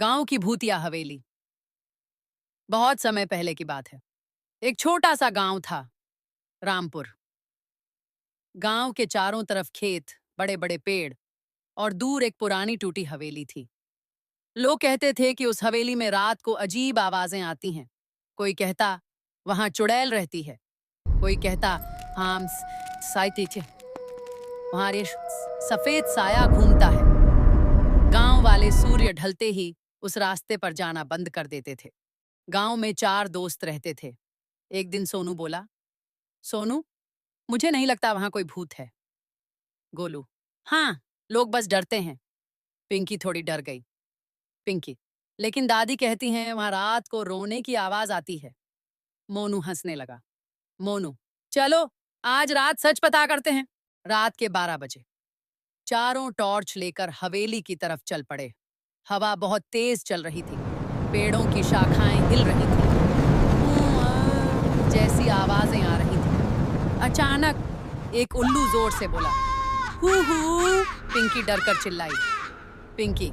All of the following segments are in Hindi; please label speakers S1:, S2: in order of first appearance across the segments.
S1: गांव की भूतिया हवेली। बहुत समय पहले की बात है। एक छोटा सा गांव था, रामपुर। गांव के चारों तरफ खेत, बड़े बड़े पेड़ और दूर एक पुरानी टूटी हवेली थी। लोग कहते थे कि उस हवेली में रात को अजीब आवाजें आती हैं। कोई कहता वहां चुड़ैल रहती है, कोई कहता हाँ साइती थे, वहां सफेद साया घूमता है। गांव वाले सूर्य ढलते ही उस रास्ते पर जाना बंद कर देते थे। गांव में 4 दोस्त रहते थे। एक दिन सोनू बोला, सोनू, मुझे नहीं लगता वहां कोई भूत है। गोलू, हाँ, लोग बस डरते हैं। पिंकी थोड़ी डर गई। पिंकी, लेकिन दादी कहती हैं वहां रात को रोने की आवाज आती है। मोनू हंसने लगा। मोनू, चलो आज रात सच पता करते हैं। रात के 12 बजे चारों टॉर्च लेकर हवेली की तरफ चल पड़े। हवा बहुत तेज चल रही थी। पेड़ों की शाखाएं हिल रही थी। जैसी आवाजें आ रही थी। अचानक एक उल्लू जोर से बोला, हू हू। पिंकी डरकर चिल्लाई। पिंकी,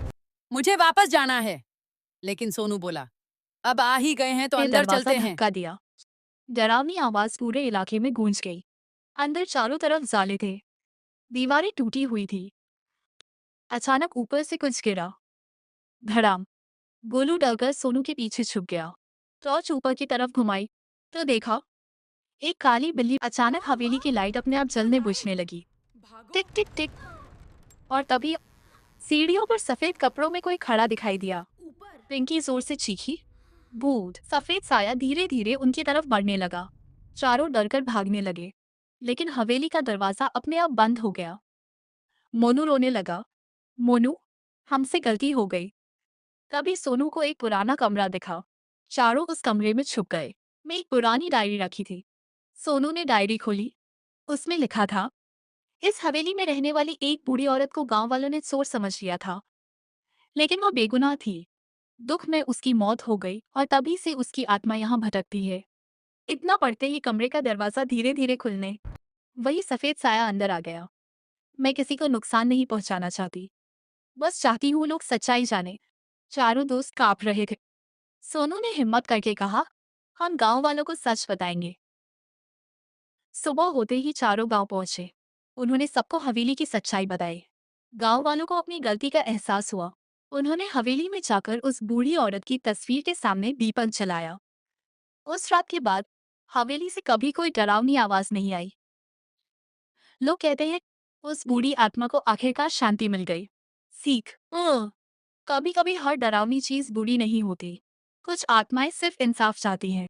S1: मुझे वापस जाना है। लेकिन सोनू बोला, अब आ ही गए हैं तो
S2: ने
S1: अंदर
S2: दरवाजा
S1: चलते हैं।
S2: धक्का दिया। डरावनी आवाज पूरे इलाके में गूंज गई। अंदर चारों तरफ जाले थे, दीवारें टूटी हुई थी। अचानक ऊपर से कुछ गिरा। धड़ाम। गोलू डरकर सोनू के पीछे छुप गया। टॉर्च ऊपर की तरफ घुमाई तो देखा एक काली बिल्ली। अचानक हवेली की लाइट अपने आप जलने बुझने लगी। टिक टिक टिक। और तभी सीढ़ियों पर सफेद कपड़ों में कोई खड़ा दिखाई दिया। पिंकी जोर से चीखी। भूत। सफेद साया धीरे धीरे उनकी तरफ बढ़ने लगा। चारों डरकर भागने लगे, लेकिन हवेली का दरवाजा अपने आप बंद हो गया। मोनू रोने लगा। मोनू, हमसे गलती हो गई। तभी सोनू को एक पुराना कमरा दिखा। चारों उस कमरे में छुप गए। मैं एक पुरानी डायरी रखी थी। सोनू ने डायरी खोली। उसमें लिखा था, इस हवेली में रहने वाली एक बूढ़ी औरत को गांव वालों ने चोर समझ लिया था, लेकिन वो बेगुनाह थी। दुख में उसकी मौत हो गई और तभी से उसकी आत्मा यहाँ भटकती है। इतना पढ़ते ही कमरे का दरवाजा धीरे धीरे खुलने, वही सफेद साया अंदर आ गया। मैं किसी को नुकसान नहीं पहुंचाना चाहती, बस चाहती हूँ लोग सच्चाई जाने। चारों दोस्त कांप रहे थे। सोनू ने हिम्मत करके कहा, हम गांव वालों को सच बताएंगे। सुबह होते ही चारों गांव पहुंचे। उन्होंने सबको हवेली की सच्चाई बताई। गांव वालों को अपनी गलती का एहसास हुआ। उन्होंने हवेली में जाकर उस बूढ़ी औरत की तस्वीर के सामने दीपक जलाया। उस रात के बाद हवेली से कभी कोई डरावनी आवाज नहीं आई। लोग कहते हैं उस बूढ़ी आत्मा को आखिरकार शांति मिल गई। सीख, कभी कभी हर डरावनी चीज बुरी नहीं होती। कुछ आत्माएं सिर्फ इंसाफ चाहती हैं।